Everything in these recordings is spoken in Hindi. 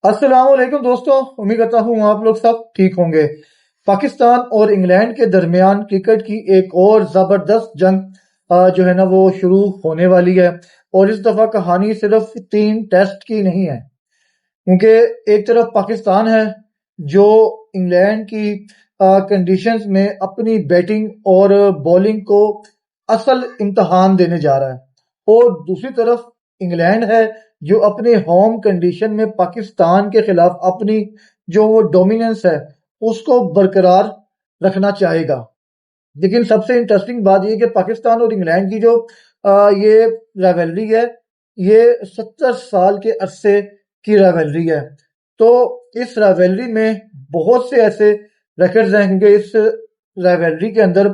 अस्सलाम वालेकुम दोस्तों, उम्मीद करता हूँ आप लोग सब ठीक होंगे। पाकिस्तान और इंग्लैंड के दरमियान क्रिकेट की एक और जबरदस्त जंग जो है ना वो शुरू होने वाली है। और इस दफा कहानी सिर्फ 3 टेस्ट की नहीं है, क्योंकि एक तरफ पाकिस्तान है जो इंग्लैंड की कंडीशंस में अपनी बैटिंग और बॉलिंग को असल इम्तहान देने जा रहा है, और दूसरी तरफ इंग्लैंड है जो अपने होम कंडीशन में पाकिस्तान के खिलाफ अपनी जो वो डोमिनेंस है उसको बरकरार रखना चाहेगा। लेकिन सबसे इंटरेस्टिंग बात यह कि पाकिस्तान और इंग्लैंड की जो ये राइवलरी है, ये 70 साल के अरसे की राइवलरी है। तो इस राइवलरी में बहुत से ऐसे रैकेट्स हैं, क्योंकि इस राइवलरी के अंदर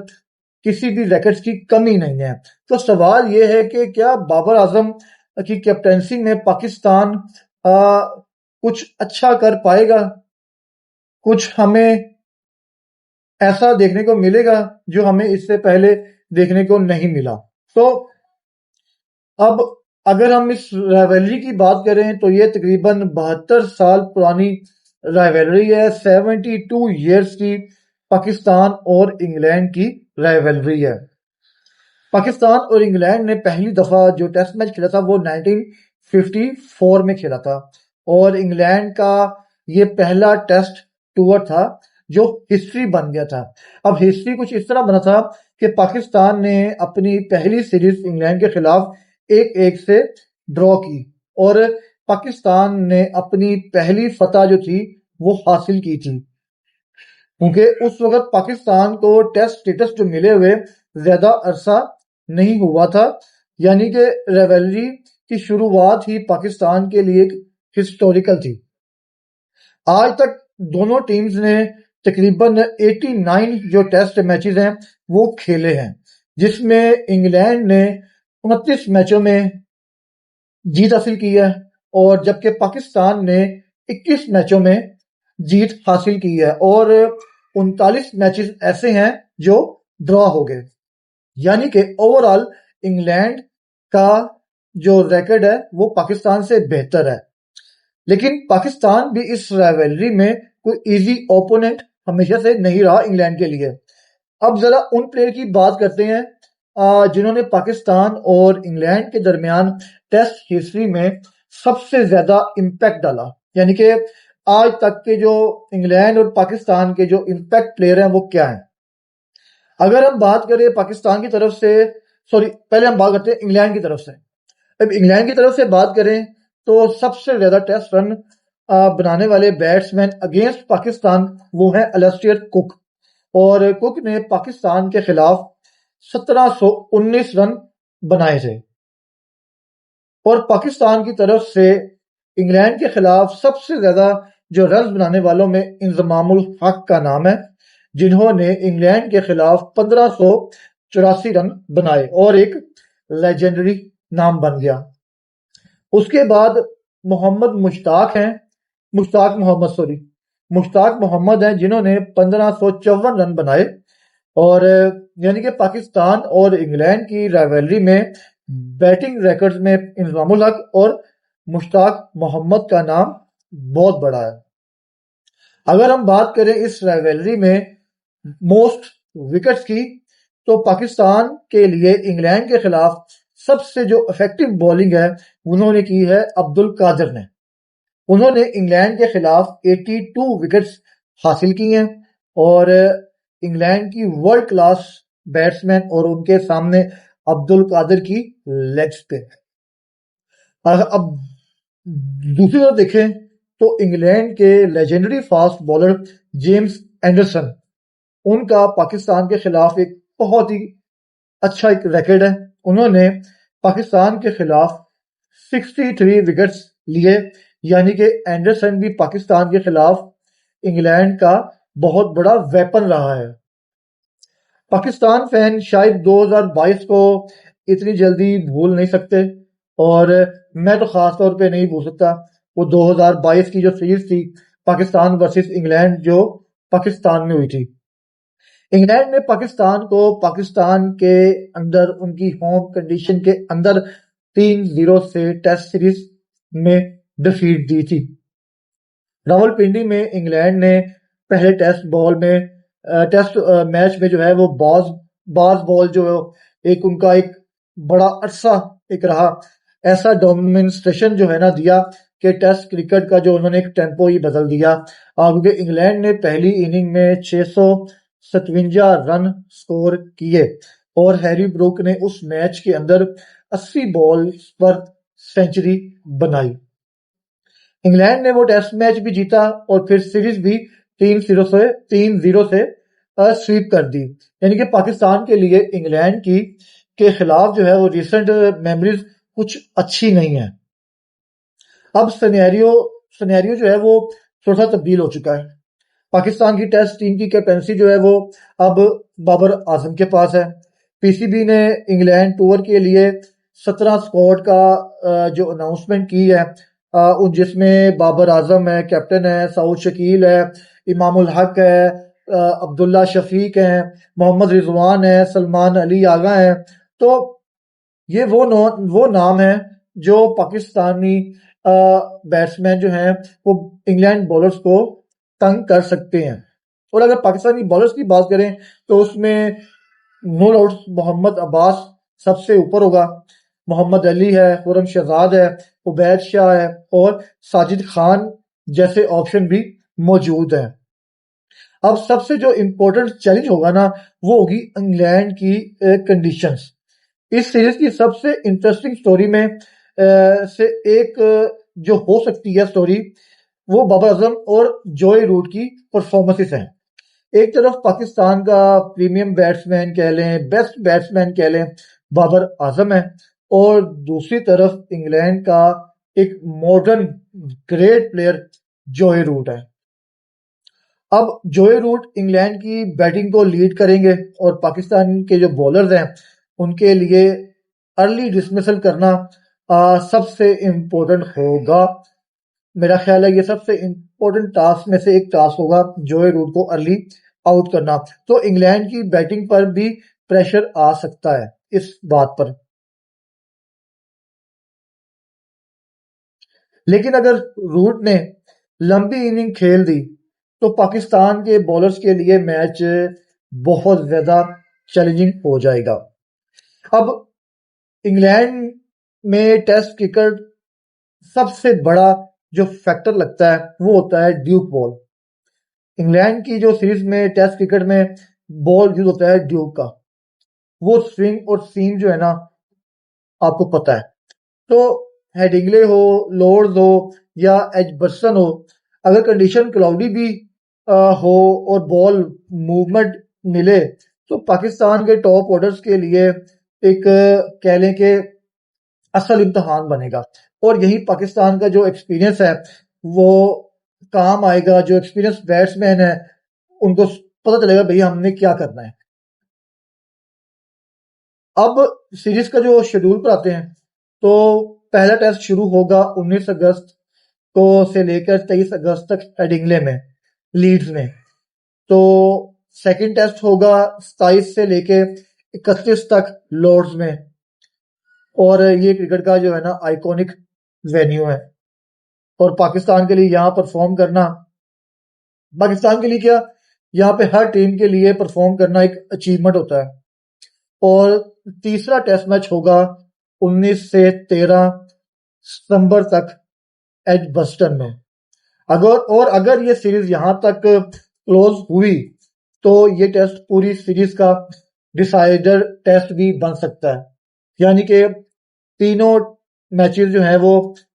किसी भी रैकेट्स की कमी नहीं है। तो सवाल ये है कि क्या बाबर आजम की कैप्टनसी में पाकिस्तान कुछ अच्छा कर पाएगा, कुछ हमें ऐसा देखने को मिलेगा जो हमें इससे पहले देखने को नहीं मिला। तो अब अगर हम इस राइवलरी की बात करें तो ये तकरीबन 72 साल पुरानी राइवलरी है। 72 ईयर्स की पाकिस्तान और इंग्लैंड की राइवलरी है। पाकिस्तान और इंग्लैंड ने पहली दफा जो टेस्ट मैच खेला था वो 1954 में खेला था, और इंग्लैंड का ये पहला टेस्ट टूर था जो हिस्ट्री बन गया था। अब हिस्ट्री कुछ इस तरह बना था कि पाकिस्तान ने अपनी पहली सीरीज इंग्लैंड के खिलाफ 1-1 से ड्रॉ की, और पाकिस्तान ने अपनी पहली फतह जो थी वो हासिल की थी, क्योंकि उस वक्त पाकिस्तान को टेस्ट स्टेटस जो मिले हुए ज्यादा अरसा नहीं हुआ था। यानी कि रेवलरी की शुरुआत ही पाकिस्तान के लिए एक हिस्टोरिकल थी। आज तक दोनों टीम्स ने तकरीबन 89 जो टेस्ट मैचेस हैं वो खेले हैं, जिसमें इंग्लैंड ने 29 मैचों में जीत हासिल की है, और जबकि पाकिस्तान ने 21 मैचों में जीत हासिल की है, और 39 मैचेस ऐसे हैं जो ड्रॉ हो गए। यानी कि ओवरऑल इंग्लैंड का जो रिकॉर्ड है वो पाकिस्तान से बेहतर है। लेकिन पाकिस्तान भी इस राइवलरी में कोई इजी ओपोनेंट हमेशा से नहीं रहा इंग्लैंड के लिए। अब जरा उन प्लेयर की बात करते हैं जिन्होंने पाकिस्तान और इंग्लैंड के दरमियान टेस्ट हिस्ट्री में सबसे ज्यादा इम्पैक्ट डाला। यानी कि आज तक के जो इंग्लैंड और पाकिस्तान के जो इम्पैक्ट प्लेयर हैं वो क्या हैं। अगर हम बात करें पाकिस्तान की तरफ से, सॉरी पहले हम बात करते हैं इंग्लैंड की तरफ से। अब इंग्लैंड की तरफ से बात करें तो सबसे ज्यादा टेस्ट रन बनाने वाले बैट्समैन अगेंस्ट पाकिस्तान वो है एलिस्टेयर कुक, और कुक ने पाकिस्तान के खिलाफ 1719 रन बनाए थे। और पाकिस्तान की तरफ से इंग्लैंड के खिलाफ सबसे ज्यादा जो रन बनाने वालों में इंजमामुल हक का नाम है, जिन्होंने इंग्लैंड के खिलाफ 1584 रन बनाए और एक लेजेंडरी नाम बन गया। उसके बाद मोहम्मद मुश्ताक हैं, मुश्ताक मोहम्मद हैं, जिन्होंने 1554 रन बनाए। और यानी कि पाकिस्तान और इंग्लैंड की राइवलरी में बैटिंग रिकॉर्ड्स में इंजमामुल हक और मुश्ताक मोहम्मद का नाम बहुत बड़ा है। अगर हम बात करें इस राइवलरी में मोस्ट विकेट्स की, तो पाकिस्तान के लिए इंग्लैंड के खिलाफ सबसे जो इफेक्टिव बॉलिंग है उन्होंने की है अब्दुल कादिर ने। उन्होंने इंग्लैंड के खिलाफ 82 विकेट्स हासिल की हैं, और इंग्लैंड की वर्ल्ड क्लास बैट्समैन और उनके सामने अब्दुल कादिर की लेग्स पे। अब दूसरी तरफ देखें तो इंग्लैंड के legendary fast bowler James Anderson, उनका पाकिस्तान के खिलाफ एक बहुत ही अच्छा एक रिकॉर्ड है। उन्होंने पाकिस्तान के खिलाफ 63 विकेट्स लिए। यानी कि एंडरसन भी पाकिस्तान के खिलाफ इंग्लैंड का बहुत बड़ा वेपन रहा है। पाकिस्तान फैन शायद 2022 को इतनी जल्दी भूल नहीं सकते, और मैं तो खास तौर पे नहीं भूल सकता वो 2022 की जो सीरीज थी पाकिस्तान वर्सेस इंग्लैंड जो पाकिस्तान में हुई थी। इंग्लैंड ने पाकिस्तान को पाकिस्तान के अंदर उनकी होम कंडीशन के अंदर 3-0 से टेस्ट सीरीज में डिफीट दी थी। रावलपिंडी में इंग्लैंड ने पहले टेस्ट मैच में जो है वो बाज बॉल जो एक उनका एक बड़ा अरसा एक रहा, ऐसा डोमिनेशन जो है ना दिया कि टेस्ट क्रिकेट का जो उन्होंने एक टेम्पो ही बदल दिया। क्योंकि इंग्लैंड ने पहली इनिंग में 657 रन स्कोर किए और हैरी ब्रूक ने उस मैच के अंदर 80 बॉल पर सेंचुरी बनाई। इंग्लैंड ने वो टेस्ट मैच भी जीता और फिर सीरीज भी 3-0 से स्वीप कर दी। यानी कि पाकिस्तान के लिए इंग्लैंड की के खिलाफ जो है वो रिसेंट मेमोरीज कुछ अच्छी नहीं है। अब सिनेरियो जो है वो थोड़ा सा तब्दील हो चुका है। पाकिस्तान की टेस्ट टीम की कैप्टनसी जो है वो अब बाबर आजम के पास है। पीसीबी ने इंग्लैंड टूर के लिए 17 स्क्वाड का जो अनाउंसमेंट की है, जिसमें बाबर आजम है, कैप्टन है, सऊद शकील है, इमामुल हक है, अब्दुल्ला शफीक है, मोहम्मद रिजवान है, सलमान अली आगा है। तो ये वो नाम है जो पाकिस्तानी बैट्समैन जो हैं वो इंग्लैंड बॉलर्स को तंग कर सकते हैं। और अगर पाकिस्तानी बॉलर्स की बात करें तो उसमें नो डाउट मोहम्मद अब्बास सबसे ऊपर होगा। मोहम्मद अली है, खुरम शहजाद है, उबैद शाह है और साजिद खान जैसे ऑप्शन भी मौजूद हैं। अब सबसे जो इम्पोर्टेंट चैलेंज होगा ना वो होगी इंग्लैंड की कंडीशंस। इस सीरीज की सबसे इंटरेस्टिंग स्टोरी में से एक जो हो सकती है स्टोरी वो बाबर आजम और जोए रूट की परफॉर्मेंसेस हैं। एक तरफ पाकिस्तान का प्रीमियम बैट्समैन कह लें, बेस्ट बैट्समैन कह लें, बाबर आजम है और दूसरी तरफ इंग्लैंड का एक मॉडर्न ग्रेट प्लेयर जोए रूट है। अब जोए रूट इंग्लैंड की बैटिंग को लीड करेंगे और पाकिस्तान के जो बॉलर्स हैं उनके लिए अर्ली डिसमिसल करना सबसे इम्पोर्टेंट होगा। मेरा ख्याल है ये सबसे इम्पोर्टेंट टास्क में से एक टास्क होगा जोए रूट को अर्ली आउट करना। तो इंग्लैंड की बैटिंग पर भी प्रेशर आ सकता है इस बात पर। लेकिन अगर रूट ने लंबी इनिंग खेल दी तो पाकिस्तान के बॉलर्स के लिए मैच बहुत ज्यादा चैलेंजिंग हो जाएगा। अब इंग्लैंड में टेस्ट क्रिकेट सबसे बड़ा जो फैक्टर लगता है वो होता है ड्यूक बॉल। इंग्लैंड की जो सीरीज में टेस्ट क्रिकेट में बॉल यूज होता है ड्यूक का, वो स्विंग और सीम जो है ना आपको पता है। तो हेडिंगले हो, लॉर्ड्स हो या एजबर्सन हो, अगर कंडीशन क्लाउडी भी हो और बॉल मूवमेंट मिले तो पाकिस्तान के टॉप ऑर्डर्स के लिए एक कह लें कि असल इम्तहान बनेगा। और यही पाकिस्तान का जो एक्सपीरियंस है वो काम आएगा। जो एक्सपीरियंस बैट्समैन है उनको पता चलेगा भैया हमने क्या करना है। अब सीरीज का जो शेड्यूल पर आते हैं तो पहला टेस्ट शुरू होगा 19 अगस्त को से लेकर 23 अगस्त तक हेडिंगले में, लीड्स में। तो सेकंड टेस्ट होगा 27 से लेकर 31 तक लॉर्ड्स में। और ये क्रिकेट का जो है ना आइकॉनिक वेन्यू है और पाकिस्तान के लिए यहाँ परफॉर्म करना, पाकिस्तान के लिए क्या, यहाँ पे हर टीम के लिए परफॉर्म करना एक अचीवमेंट होता है। और तीसरा टेस्ट मैच होगा 19 से 13 सितंबर तक एजबस्टन में। अगर ये सीरीज यहां तक क्लोज हुई तो ये टेस्ट पूरी सीरीज का डिसाइडर टेस्ट भी बन सकता है। यानी कि तीनों मैचेस जो हैं वो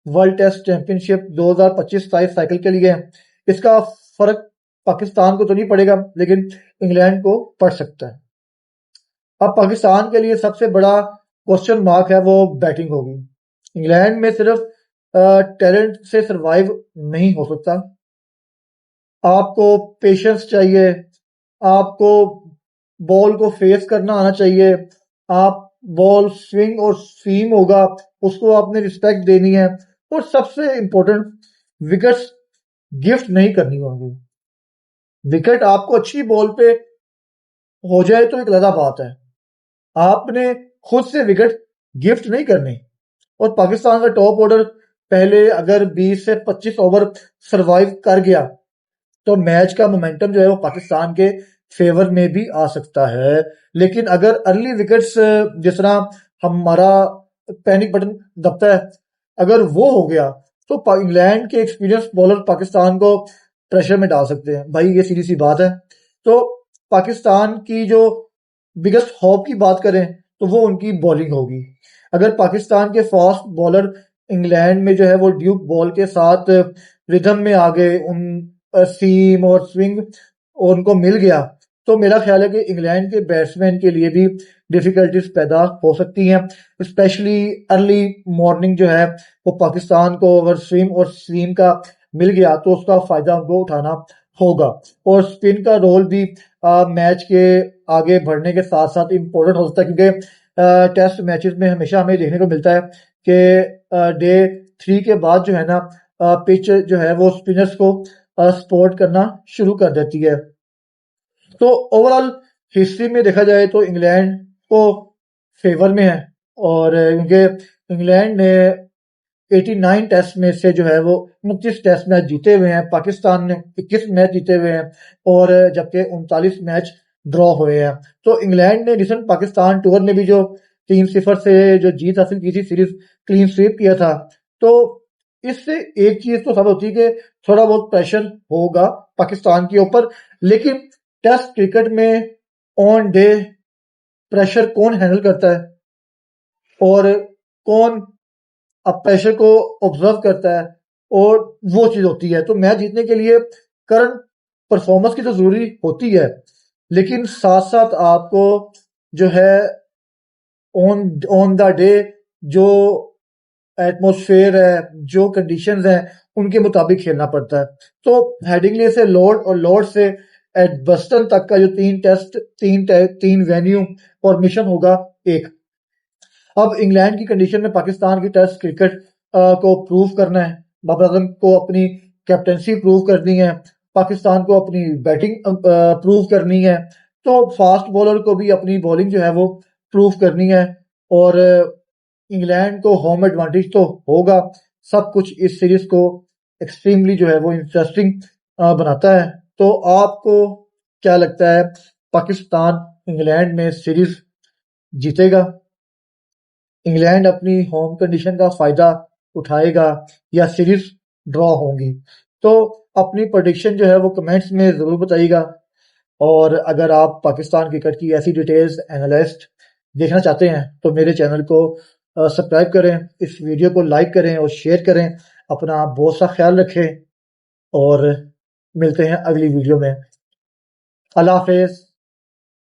वर्ल्ड टेस्ट चैंपियनशिप 2025-27 साइकिल के लिए हैं। इसका फर्क पाकिस्तान को तो नहीं पड़ेगा लेकिन इंग्लैंड को पड़ सकता है। अब पाकिस्तान के लिए सबसे बड़ा क्वेश्चन मार्क है वो बैटिंग होगी। इंग्लैंड में सिर्फ टैलेंट से सरवाइव नहीं हो सकता, आपको पेशेंस चाहिए, आपको बॉल को फेस करना आना चाहिए, आप बॉल स्विंग और सीम होगा उसको आपने रिस्पेक्ट देनी है और सबसे इंपॉर्टेंट विकेट्स गिफ्ट नहीं करनी होंगी। विकेट आपको अच्छी बॉल पे हो जाए तो एक अलग बात है, आपने खुद से विकेट गिफ्ट नहीं करने। और पाकिस्तान का टॉप ऑर्डर पहले अगर 20 से 25 ओवर सरवाइव कर गया तो मैच का मोमेंटम जो है वो पाकिस्तान के फेवर में भी आ सकता है। लेकिन अगर अर्ली विकेट्स जिस तरह हमारा पैनिक बटन दबता है, अगर वो हो गया तो इंग्लैंड के एक्सपीरियंस बॉलर पाकिस्तान को प्रेशर में डाल सकते हैं। भाई ये सीधी सी बात है। तो पाकिस्तान की जो बिगेस्ट होप की बात करें तो वो उनकी बॉलिंग होगी। अगर पाकिस्तान के फास्ट बॉलर इंग्लैंड में जो है वो ड्यूक बॉल के साथ रिदम में आ गए, उन सीम और स्विंग उनको मिल गया, तो मेरा ख्याल है कि इंग्लैंड के बैट्समैन के लिए भी डिफिकल्टीज पैदा हो सकती हैं। स्पेशली अर्ली मॉर्निंग जो है वो पाकिस्तान को अगर स्विम और सीम का मिल गया तो उसका फायदा उनको उठाना होगा। और स्पिन का रोल भी मैच के आगे बढ़ने के साथ साथ इम्पोर्टेंट हो सकता है, क्योंकि टेस्ट मैचेस में हमेशा हमें देखने को मिलता है कि डे 3 के बाद जो है ना पिच जो है वो स्पिनर्स को सपोर्ट करना शुरू कर देती है। तो ओवरऑल हिस्ट्री में देखा जाए तो इंग्लैंड को फेवर में है, और क्योंकि इंग्लैंड ने 89 टेस्ट में से जो है वो 29 टेस्ट मैच जीते हुए हैं, पाकिस्तान ने 21 मैच जीते हुए हैं, और जबकि 39 मैच ड्रॉ हुए हैं। तो इंग्लैंड ने रिसेंट पाकिस्तान टूर में भी जो 3-0 से जो जीत हासिल की थी, सीरीज क्लीन स्वीप किया था, तो इससे एक चीज तो साबित होती है कि थोड़ा बहुत प्रेशर होगा पाकिस्तान के ऊपर। लेकिन टेस्ट क्रिकेट में ऑन डे प्रेशर कौन हैंडल करता है और कौन अब प्रेशर को ऑब्जर्व करता है, और वो चीज होती है। तो मैच जीतने के लिए करंट परफॉर्मेंस की तो जरूरी होती है, लेकिन साथ साथ आपको जो है ऑन ऑन द डे जो एटमोसफेयर है, जो कंडीशंस हैं, उनके मुताबिक खेलना पड़ता है। तो हेडिंगले से लॉर्ड और लॉर्ड से एडबस्टन तक का जो 3 वेन्यू और मिशन होगा एक। अब इंग्लैंड की कंडीशन में पाकिस्तान की टेस्ट क्रिकेट को प्रूव करना है, बाबर आजम को अपनी कैप्टनसी प्रूव करनी है, पाकिस्तान को अपनी बैटिंग प्रूव करनी है, तो फास्ट बॉलर को भी अपनी बॉलिंग जो है वो प्रूव करनी है। और इंग्लैंड को होम एडवांटेज तो होगा। सब कुछ इस सीरीज को एक्सट्रीमली जो है वो इंटरेस्टिंग बनाता है। तो आपको क्या लगता है, पाकिस्तान इंग्लैंड में सीरीज जीतेगा, इंग्लैंड अपनी होम कंडीशन का फायदा उठाएगा, या सीरीज ड्रॉ होंगी? तो अपनी प्रेडिक्शन जो है वो कमेंट्स में जरूर बताइएगा। और अगर आप पाकिस्तान क्रिकेट की ऐसी डिटेल्स एनालिस्ट देखना चाहते हैं तो मेरे चैनल को सब्सक्राइब करें, इस वीडियो को लाइक करें और शेयर करें। अपना बहुत सा ख्याल रखें और मिलते हैं अगली वीडियो में। अल्लाह हाफिज।